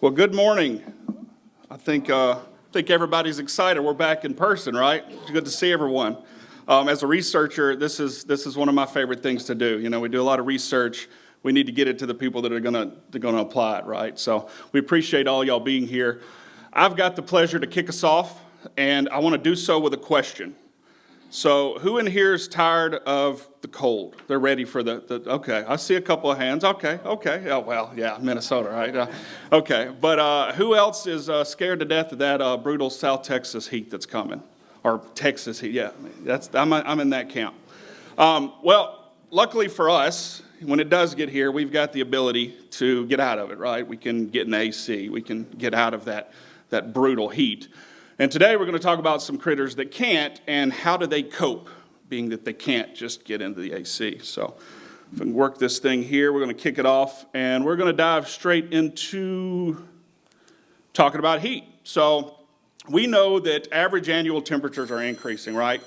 Well, good morning. I think everybody's excited. We're back in person, right? It's good to see everyone. As a researcher, this is one of my favorite things to do. You know, we do a lot of research. We need to get it to the people that are gonna apply it, right? So we appreciate all y'all being here. I've got the pleasure to kick us off, and I want to do so with a question. So who in here is tired of the cold? They're ready for okay, I see a couple of hands. Okay. Oh, well, yeah, Minnesota, right? Okay, but who else is scared to death of that brutal South Texas heat that's coming? Or Texas heat, yeah, I'm in that camp. Well, luckily for us, when it does get here, we've got the ability to get out of it, right? We can get an AC, we can get out of that brutal heat. And today we're going to talk about some critters that can't and how do they cope, being that they can't just get into the AC. So if we can work this thing here, we're going to kick it off and we're going to dive straight into talking about heat. So we know that average annual temperatures are increasing, right?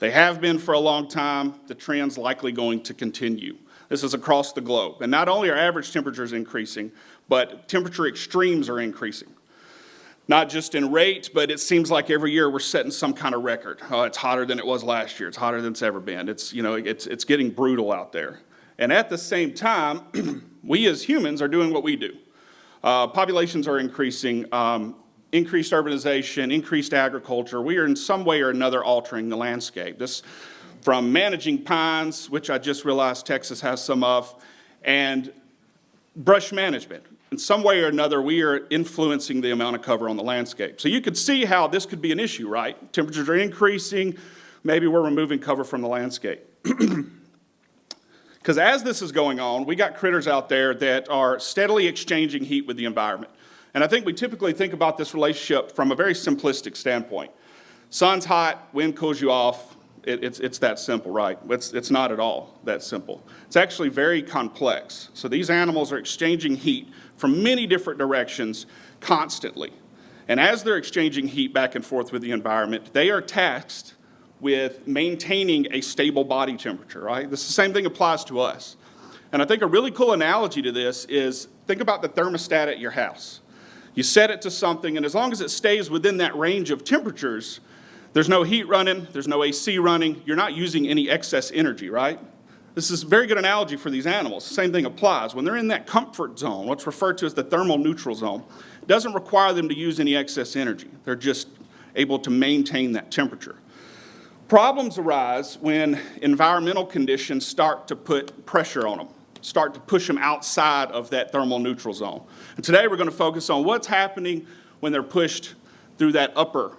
They have been for a long time. The trend's likely going to continue. This is across the globe. And not only are average temperatures increasing, but temperature extremes are increasing. Not just in rate, but it seems like every year we're setting some kind of record. Oh, it's hotter than it was last year. It's hotter than it's ever been. It's getting brutal out there. And at the same time, we as humans are doing what we do. Populations are increasing, increased urbanization, increased agriculture. We are in some way or another altering the landscape. This from managing pines, which I just realized Texas has some of, and brush management. In some way or another, we are influencing the amount of cover on the landscape. So you could see how this could be an issue, right? Temperatures are increasing. Maybe we're removing cover from the landscape. Because as this is going on, we got critters out there that are steadily exchanging heat with the environment. And I think we typically think about this relationship from a very simplistic standpoint. Sun's hot, wind cools you off. It's that simple, right? It's not at all that simple. It's actually very complex. So these animals are exchanging heat from many different directions constantly. And as they're exchanging heat back and forth with the environment, they are tasked with maintaining a stable body temperature, right? The same thing applies to us. And I think a really cool analogy to this is think about the thermostat at your house. You set it to something, and as long as it stays within that range of temperatures, there's no heat running, there's no AC running, you're not using any excess energy, right? This is a very good analogy for these animals. The same thing applies. When they're in that comfort zone, what's referred to as the thermal neutral zone, it doesn't require them to use any excess energy. They're just able to maintain that temperature. Problems arise when environmental conditions start to put pressure on them, start to push them outside of that thermal neutral zone. And today we're going to focus on what's happening when they're pushed through that upper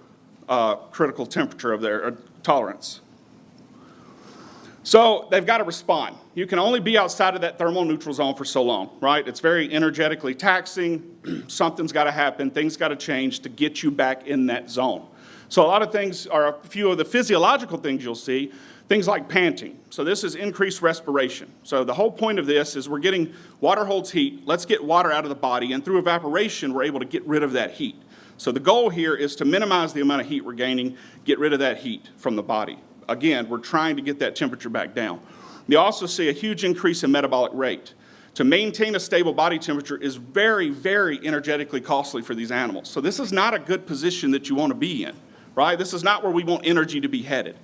critical temperature of their tolerance. So they've got to respond. You can only be outside of that thermal neutral zone for so long, right? It's very energetically taxing. Something's got to happen. Things got to change to get you back in that zone. So a lot of things are a few of the physiological things you'll see, things like panting. So this is increased respiration. So the whole point of this is water holds heat. Let's get water out of the body, and through evaporation, we're able to get rid of that heat. So the goal here is to minimize the amount of heat we're gaining, get rid of that heat from the body. Again, we're trying to get that temperature back down. You also see a huge increase in metabolic rate. To maintain a stable body temperature is very, very energetically costly for these animals. So this is not a good position that you want to be in, right? This is not where we want energy to be headed.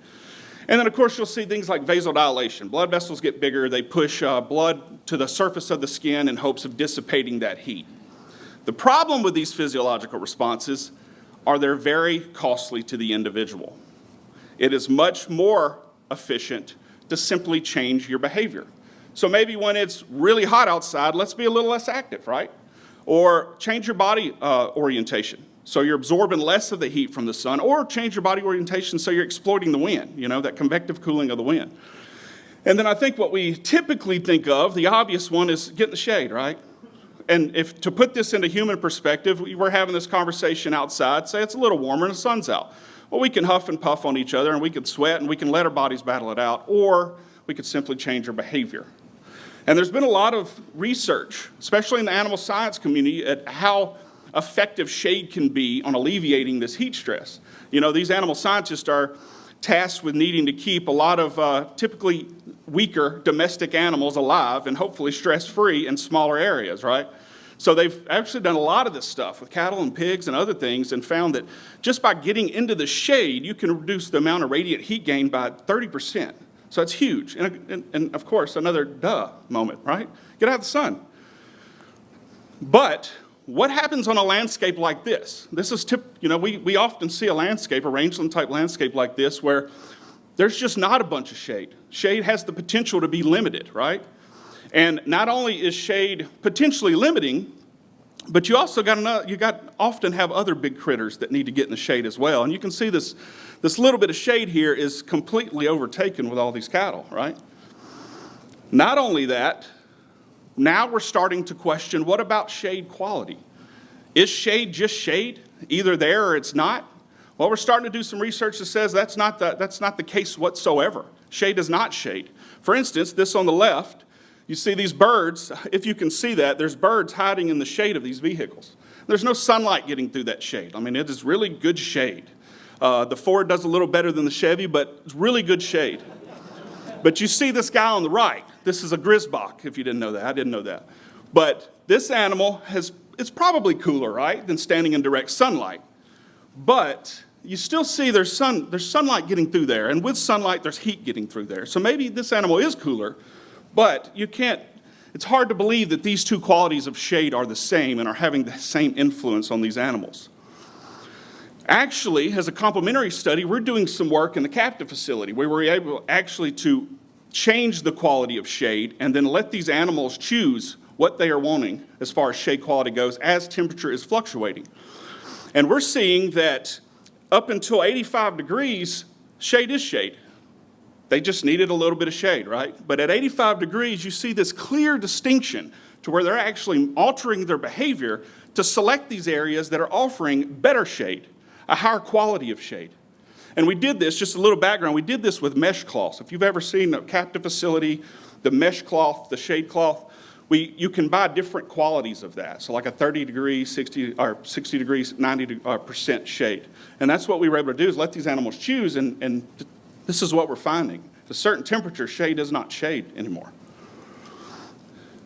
And then, of course, you'll see things like vasodilation. Blood vessels get bigger. They push blood to the surface of the skin in hopes of dissipating that heat. The problem with these physiological responses are they're very costly to the individual. It is much more efficient to simply change your behavior. So maybe when it's really hot outside, let's be a little less active, right? Or change your body orientation. So you're absorbing less of the heat from the sun, or change your body orientation so you're exploiting the wind, that convective cooling of the wind. And then I think what we typically think of, the obvious one, is get in the shade, right? And if to put this into human perspective, we're having this conversation outside, say it's a little warmer and the sun's out. Well, we can huff and puff on each other, and we can sweat, and we can let our bodies battle it out, or we could simply change our behavior. And there's been a lot of research, especially in the animal science community, at how effective shade can be on alleviating this heat stress. These animal scientists are tasked with needing to keep a lot of typically weaker domestic animals alive and hopefully stress-free in smaller areas, right? So they've actually done a lot of this stuff with cattle and pigs and other things and found that just by getting into the shade, you can reduce the amount of radiant heat gain by 30%. So that's huge. And of course, another duh moment, right? Get out of the sun. But what happens on a landscape like this? This is we often see a landscape, a rangeland type landscape like this, where there's just not a bunch of shade. Shade has the potential to be limited, right? And not only is shade potentially limiting, but you also often have other big critters that need to get in the shade as well. And you can see this little bit of shade here is completely overtaken with all these cattle, right? Not only that, now we're starting to question, what about shade quality? Is shade just shade, either there or it's not? Well, we're starting to do some research that says that's not the case whatsoever. Shade is not shade. For instance, this on the left, you see these birds. If you can see that, there's birds hiding in the shade of these vehicles. There's no sunlight getting through that shade. I mean, it is really good shade. The Ford does a little better than the Chevy, but it's really good shade. But you see this guy on the right. This is a grizzbok, if you didn't know that. I didn't know that. But this animal it's probably cooler, right, than standing in direct sunlight. But you still see there's sunlight getting through there, and with sunlight, there's heat getting through there. So maybe this animal is cooler, but it's hard to believe that these two qualities of shade are the same and are having the same influence on these animals. Actually, as a complementary study, we're doing some work in the captive facility where we're able actually to change the quality of shade and then let these animals choose what they are wanting as far as shade quality goes as temperature is fluctuating. And we're seeing that up until 85 degrees, shade is shade. They just needed a little bit of shade, right? But at 85 degrees, you see this clear distinction to where they're actually altering their behavior to select these areas that are offering better shade, a higher quality of shade. And we did this, just a little background, we did this with mesh cloths. If you've ever seen a captive facility, the mesh cloth, the shade cloth, you can buy different qualities of that. So like a 30 degrees, 60 degrees, 90% shade. And that's what we were able to do is let these animals choose, and this is what we're finding. At a certain temperature, shade is not shade anymore.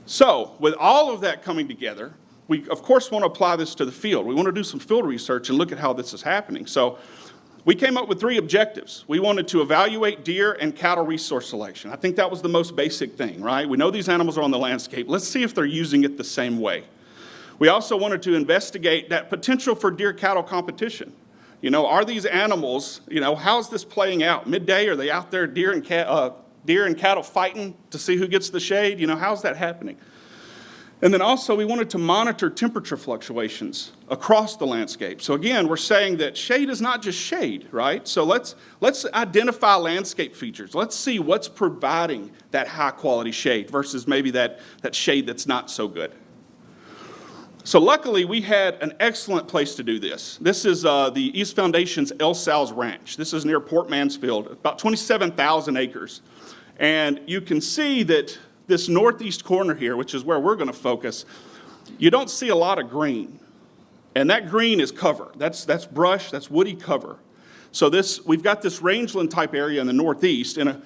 So with all of that coming together, we, of course, want to apply this to the field. We want to do some field research and look at how this is happening. So we came up with 3 objectives. We wanted to evaluate deer and cattle resource selection. I think that was the most basic thing, right? We know these animals are on the landscape. Let's see if they're using it the same way. We also wanted to investigate that potential for deer-cattle competition. Are these animals, how's this playing out? Midday, are they out there, deer and cattle fighting to see who gets the shade? How's that happening? And then also we wanted to monitor temperature fluctuations across the landscape. So again, we're saying that shade is not just shade, right? So let's identify landscape features. Let's see what's providing that high quality shade versus maybe that shade that's not so good. So luckily we had an excellent place to do this. This is the East Foundation's El Sal's Ranch. This is near Port Mansfield, about 27,000 acres. And you can see that this northeast corner here, which is where we're going to focus, you don't see a lot of green. And that green is cover. That's brush, that's woody cover. So we've got this rangeland type area in the northeast. And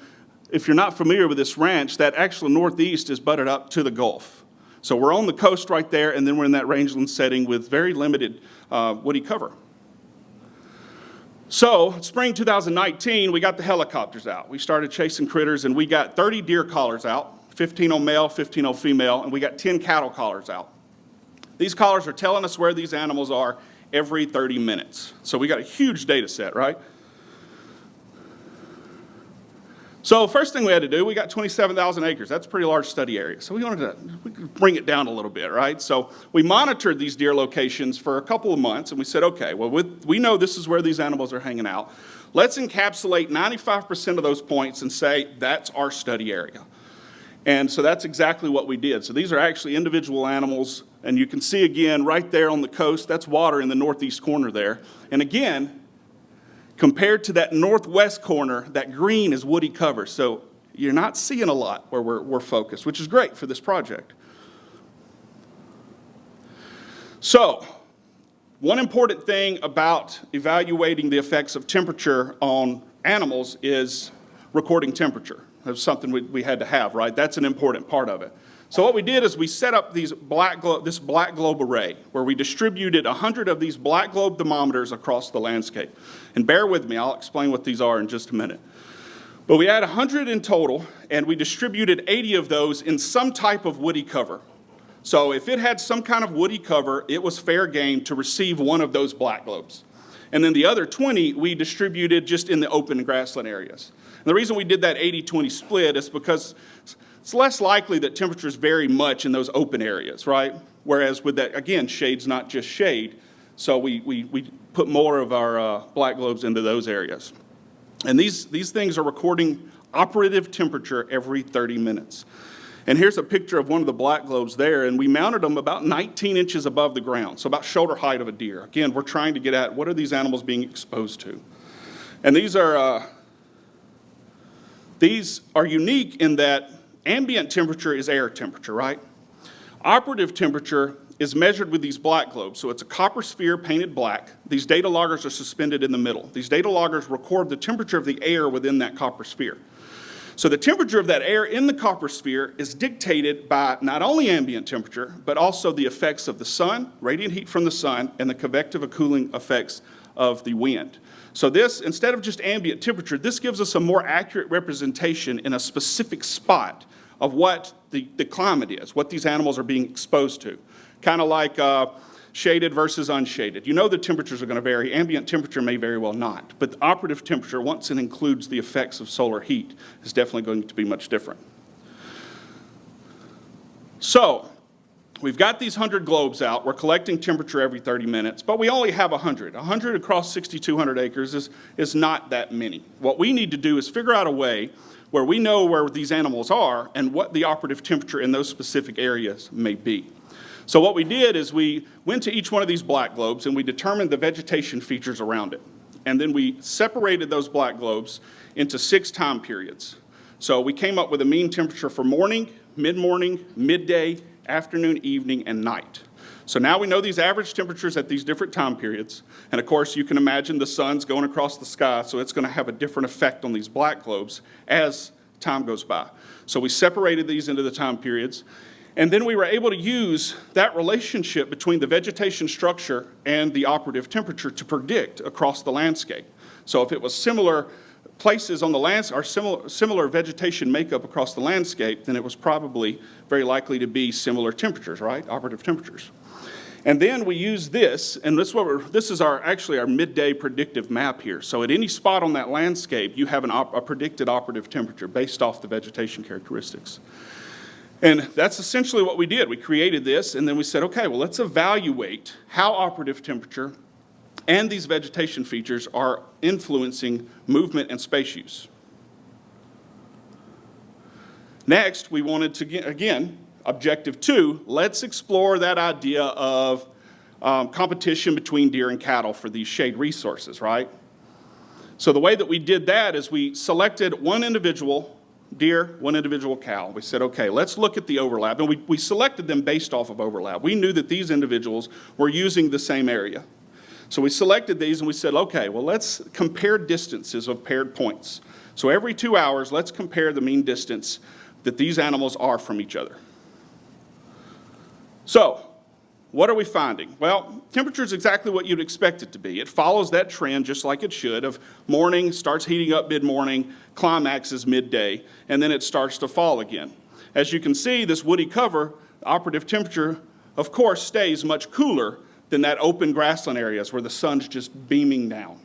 if you're not familiar with this ranch, that actual northeast is butted up to the Gulf. So we're on the coast right there, and then we're in that rangeland setting with very limited woody cover. So, spring 2019, we got the helicopters out. We started chasing critters, and we got 30 deer collars out. 15 on male, 15 on female, and we got 10 cattle collars out. These collars are telling us where these animals are every 30 minutes. So we got a huge data set, right? So first thing we had to do, we got 27,000 acres. That's a pretty large study area. So we could bring it down a little bit, right? So we monitored these deer locations for a couple of months, and we said, okay, well, we know this is where these animals are hanging out. Let's encapsulate 95% of those points and say that's our study area. And so that's exactly what we did. So these are actually individual animals, and you can see again right there on the coast, that's water in the northeast corner there. And again, compared to that northwest corner, that green is woody cover. So you're not seeing a lot where we're focused, which is great for this project. So one important thing about evaluating the effects of temperature on animals is recording temperature. That's something we had to have, right? That's an important part of it. So what we did is we set up this black globe array where we distributed 100 of these black globe thermometers across the landscape. And bear with me, I'll explain what these are in just a minute. But we had 100 in total, and we distributed 80 of those in some type of woody cover. So if it had some kind of woody cover, it was fair game to receive one of those black globes. And then the other 20 we distributed just in the open grassland areas. And the reason we did that 80-20 split is because it's less likely that temperatures vary much in those open areas, right? Whereas with that, again, shade's not just shade, so we put more of our black globes into those areas. And these things are recording operative temperature every 30 minutes. And here's a picture of one of the black globes there, and we mounted them about 19 inches above the ground, so about shoulder height of a deer. Again, we're trying to get at what are these animals being exposed to. And these are unique in that ambient temperature is air temperature, right? Operative temperature is measured with these black globes. So it's a copper sphere painted black. These data loggers are suspended in the middle. These data loggers record the temperature of the air within that copper sphere. So the temperature of that air in the copper sphere is dictated by not only ambient temperature, but also the effects of the sun, radiant heat from the sun, and the convective or cooling effects of the wind. So this, instead of just ambient temperature, this gives us a more accurate representation in a specific spot of what the climate is, what these animals are being exposed to. Kind of like shaded versus unshaded. You know the temperatures are going to vary. Ambient temperature may very well not. But the operative temperature, once it includes the effects of solar heat, is definitely going to be much different. So we've got these 100 globes out. We're collecting temperature every 30 minutes, but we only have 100. 100 across 6,200 acres is not that many. What we need to do is figure out a way where we know where these animals are and what the operative temperature in those specific areas may be. So what we did is we went to each one of these black globes and we determined the vegetation features around it. And then we separated those black globes into 6 time periods. So we came up with a mean temperature for morning, mid-morning, midday, afternoon, evening, and night. So now we know these average temperatures at these different time periods. And of course, you can imagine the sun's going across the sky, so it's going to have a different effect on these black globes as time goes by. So we separated these into the time periods. And then we were able to use that relationship between the vegetation structure and the operative temperature to predict across the landscape. So if it was similar places on the landscape, or similar vegetation makeup across the landscape, then it was probably very likely to be similar temperatures, right? Operative temperatures. And then we use this, and this is actually our midday predictive map here. So at any spot on that landscape, you have a predicted operative temperature based off the vegetation characteristics. And that's essentially what we did. We created this, and then we said, okay, well, let's evaluate how operative temperature and these vegetation features are influencing movement and space use. Next, we wanted to, again, objective 2, let's explore that idea of competition between deer and cattle for these shade resources, right? So the way that we did that is we selected one individual deer, one individual cow. We said, okay, let's look at the overlap. And we selected them based off of overlap. We knew that these individuals were using the same area. So we selected these and we said, okay, well, let's compare distances of paired points. So every 2 hours, let's compare the mean distance that these animals are from each other. So what are we finding? Well, temperature is exactly what you'd expect it to be. It follows that trend just like it should of morning, starts heating up mid-morning, climaxes midday, and then it starts to fall again. As you can see, this woody cover, the operative temperature, of course, stays much cooler than that open grassland areas where the sun's just beaming down.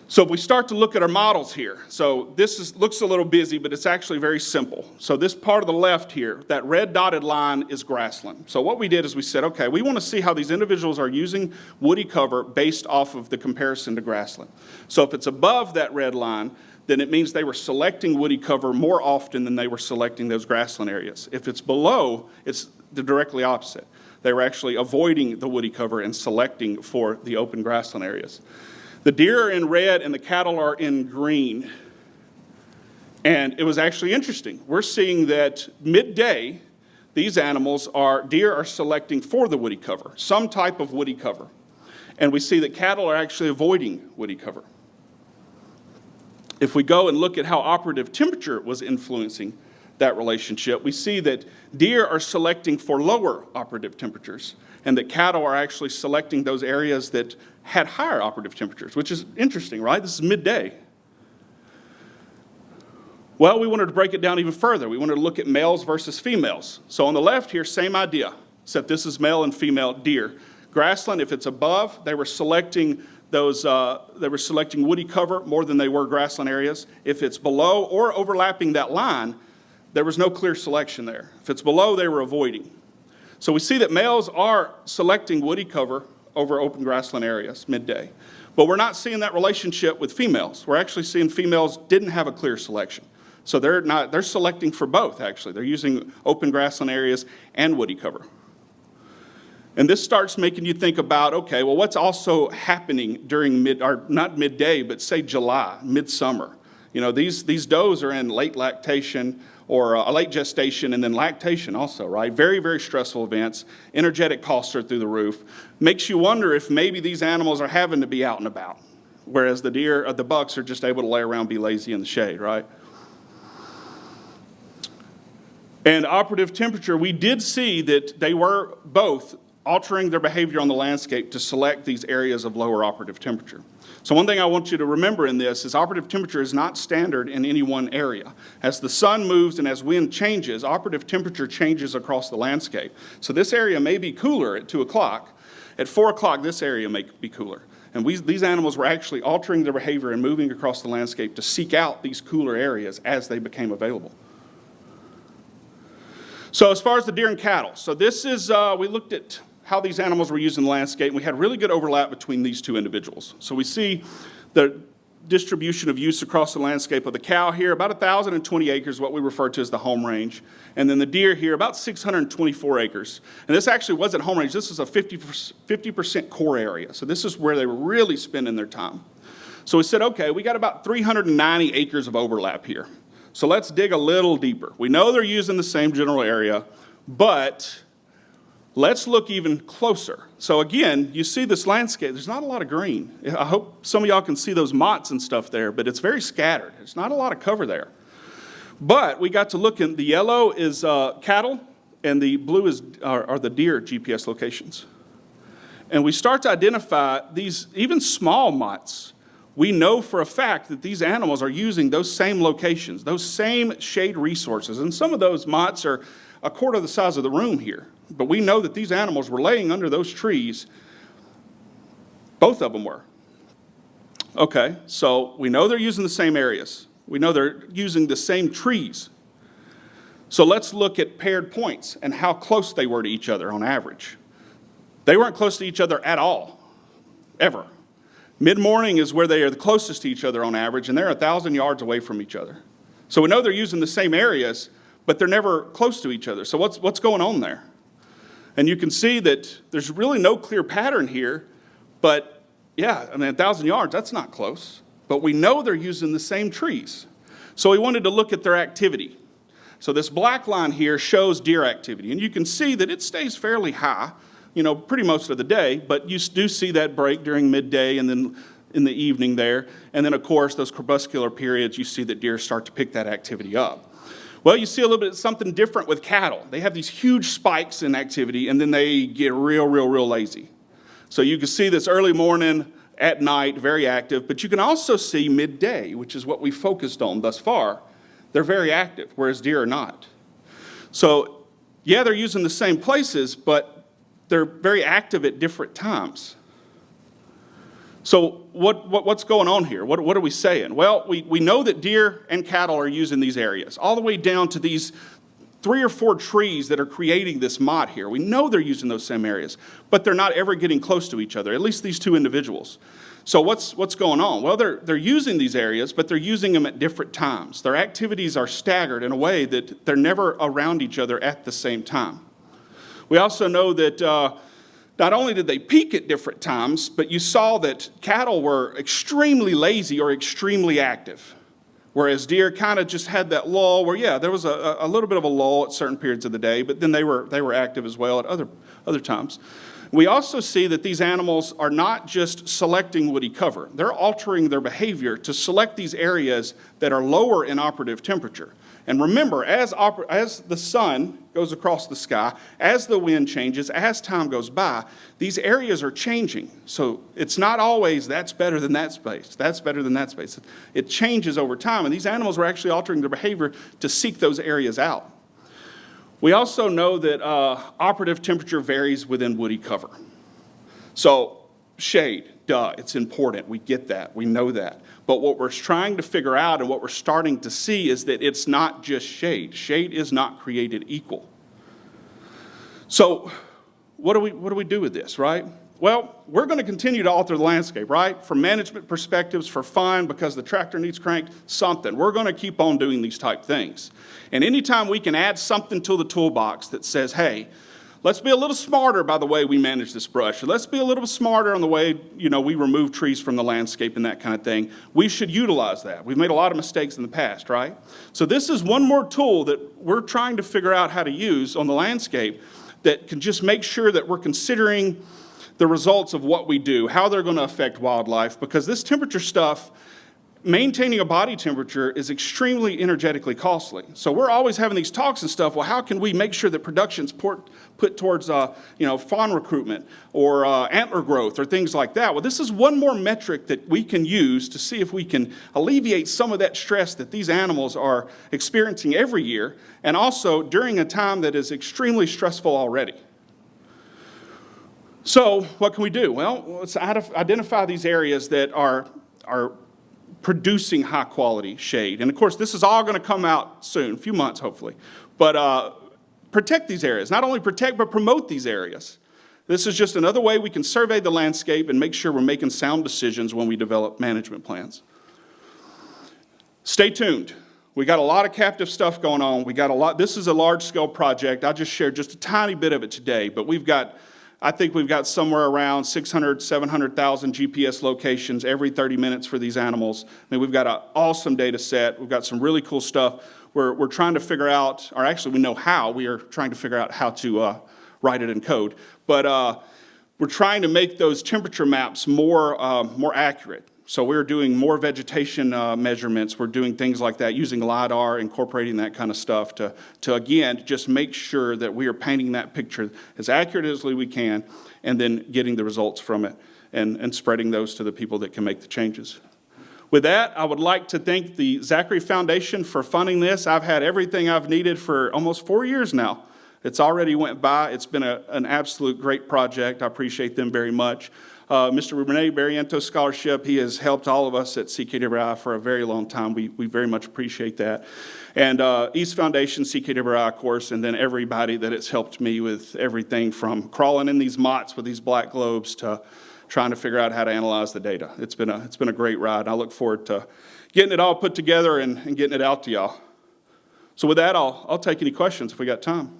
So if we start to look at our models here, so this looks a little busy, but it's actually very simple. So this part of the left here, that red dotted line is grassland. So what we did is we said, okay, we want to see how these individuals are using woody cover based off of the comparison to grassland. So if it's above that red line, then it means they were selecting woody cover more often than they were selecting those grassland areas. If it's below, it's the directly opposite. They were actually avoiding the woody cover and selecting for the open grassland areas. The deer are in red and the cattle are in green. And it was actually interesting. We're seeing that midday, these deer are selecting for the woody cover, some type of woody cover. And we see that cattle are actually avoiding woody cover. If we go and look at how operative temperature was influencing that relationship, we see that deer are selecting for lower operative temperatures, and that cattle are actually selecting those areas that had higher operative temperatures, which is interesting, right? This is midday. Well, we wanted to break it down even further. We wanted to look at males versus females. So on the left here, same idea, except this is male and female deer. Grassland, if it's above, they were selecting woody cover more than they were grassland areas. If it's below or overlapping that line, there was no clear selection there. If it's below, they were avoiding. So we see that males are selecting woody cover over open grassland areas midday. But we're not seeing that relationship with females. We're actually seeing females didn't have a clear selection. So they're selecting for both, actually. They're using open grassland areas and woody cover. And this starts making you think about, okay, well, what's also happening during not midday, but say July, midsummer. You know, these does are in late lactation or a late gestation and then lactation also, right? Very, very stressful events. Energetic costs are through the roof. Makes you wonder if maybe these animals are having to be out and about, whereas the bucks are just able to lay around, be lazy in the shade, right? And operative temperature, we did see that they were both altering their behavior on the landscape to select these areas of lower operative temperature. So one thing I want you to remember in this is operative temperature is not standard in any one area. As the sun moves and as wind changes, operative temperature changes across the landscape. So this area may be cooler at 2 o'clock. At 4 o'clock, this area may be cooler. And these animals were actually altering their behavior and moving across the landscape to seek out these cooler areas as they became available. So as far as the deer and cattle, so this is, we looked at how these animals were used in the landscape, and we had really good overlap between these two individuals. So we see the distribution of use across the landscape of the cow here, about 1,020 acres, what we refer to as the home range. And then the deer here, about 624 acres. And this actually wasn't home range, this is a 50% core area. So this is where they were really spending their time. So we said, okay, we got about 390 acres of overlap here. So let's dig a little deeper. We know they're using the same general area, but let's look even closer. So again, you see this landscape, there's not a lot of green. I hope some of y'all can see those mottes and stuff there, but it's very scattered. There's not a lot of cover there. But we got to look in, the yellow is cattle, and the blue are the deer GPS locations. And we start to identify these even small mottes. We know for a fact that these animals are using those same locations, those same shade resources. And some of those mottes are a quarter the size of the room here. But we know that these animals were laying under those trees. Both of them were. Okay, so we know they're using the same areas. We know they're using the same trees. So let's look at paired points and how close they were to each other on average. They weren't close to each other at all, ever. Mid-morning is where they are the closest to each other on average, and they're 1,000 yards away from each other. So we know they're using the same areas, but they're never close to each other. So what's going on there? And you can see that there's really no clear pattern here, but yeah, I mean, 1,000 yards, that's not close. But we know they're using the same trees. So we wanted to look at their activity. So this black line here shows deer activity, and you can see that it stays fairly high, you know, pretty most of the day, but you do see that break during midday and then in the evening there. And then, of course, those crepuscular periods, you see that deer start to pick that activity up. Well, you see a little bit something different with cattle. They have these huge spikes in activity, and then they get real lazy. So you can see this early morning, at night, very active, but you can also see midday, which is what we focused on thus far. They're very active, whereas deer are not. So, yeah, they're using the same places, but they're very active at different times. So what's going on here? What are we saying? Well, we know that deer and cattle are using these areas, all the way down to these 3 or 4 trees that are creating this mott here. We know they're using those same areas, but they're not ever getting close to each other, at least these two individuals. So what's going on? Well, they're using these areas, but they're using them at different times. Their activities are staggered in a way that they're never around each other at the same time. We also know that not only did they peak at different times, but you saw that cattle were extremely lazy or extremely active, whereas deer kind of just had that lull where, yeah, there was a little bit of a lull at certain periods of the day, but then they were active as well at other times. We also see that these animals are not just selecting woody cover. They're altering their behavior to select these areas that are lower in operative temperature. And remember, as the sun goes across the sky, as the wind changes, as time goes by, these areas are changing. So it's not always that's better than that space, that's better than that space. It changes over time, and these animals are actually altering their behavior to seek those areas out. We also know that operative temperature varies within woody cover. So shade, duh, it's important. We get that. We know that. But what we're trying to figure out and what we're starting to see is that it's not just shade. Shade is not created equal. So what do we do with this, right? Well, we're going to continue to alter the landscape, right? From management perspectives, for fun, because the tractor needs cranked, something. We're going to keep on doing these type things. And anytime we can add something to the toolbox that says, hey, let's be a little smarter by the way we manage this brush. Or let's be a little smarter on the way, we remove trees from the landscape and that kind of thing. We should utilize that. We've made a lot of mistakes in the past, right? So this is one more tool that we're trying to figure out how to use on the landscape that can just make sure that we're considering the results of what we do, how they're going to affect wildlife, because this temperature stuff, maintaining a body temperature is extremely energetically costly. So we're always having these talks and stuff, well, how can we make sure that production's put towards fawn recruitment or antler growth or things like that? Well, this is one more metric that we can use to see if we can alleviate some of that stress that these animals are experiencing every year, and also during a time that is extremely stressful already. So what can we do? Well, let's identify these areas that are producing high quality shade. And of course, this is all going to come out soon, a few months hopefully. But protect these areas. Not only protect, but promote these areas. This is just another way we can survey the landscape and make sure we're making sound decisions when we develop management plans. Stay tuned. We got a lot of captive stuff going on. This is a large scale project. I just shared just a tiny bit of it today, but I think we've got somewhere around 600, 700,000 GPS locations every 30 minutes for these animals. I mean, we've got an awesome data set. We've got some really cool stuff. We're trying to figure out, or actually we know how, we are trying to figure out how to write it in code. But we're trying to make those temperature maps more accurate. So we're doing more vegetation measurements. We're doing things like that, using LiDAR, incorporating that kind of stuff to again, just make sure that we are painting that picture as accurately as we can, and then getting the results from it and spreading those to the people that can make the changes. With that, I would like to thank the Zachary Foundation for funding this. I've had everything I've needed for almost 4 years now. It's already went by. It's been an absolute great project. I appreciate them very much. Mr. Rene Barrientos Scholarship, he has helped all of us at CKWI for a very long time. We very much appreciate that. And East Foundation, CKWI, of course, and then everybody that has helped me with everything from crawling in these mots with these black globes to trying to figure out how to analyze the data. It's been a great ride. I look forward to getting it all put together and getting it out to y'all. So with that, I'll take any questions if we got time.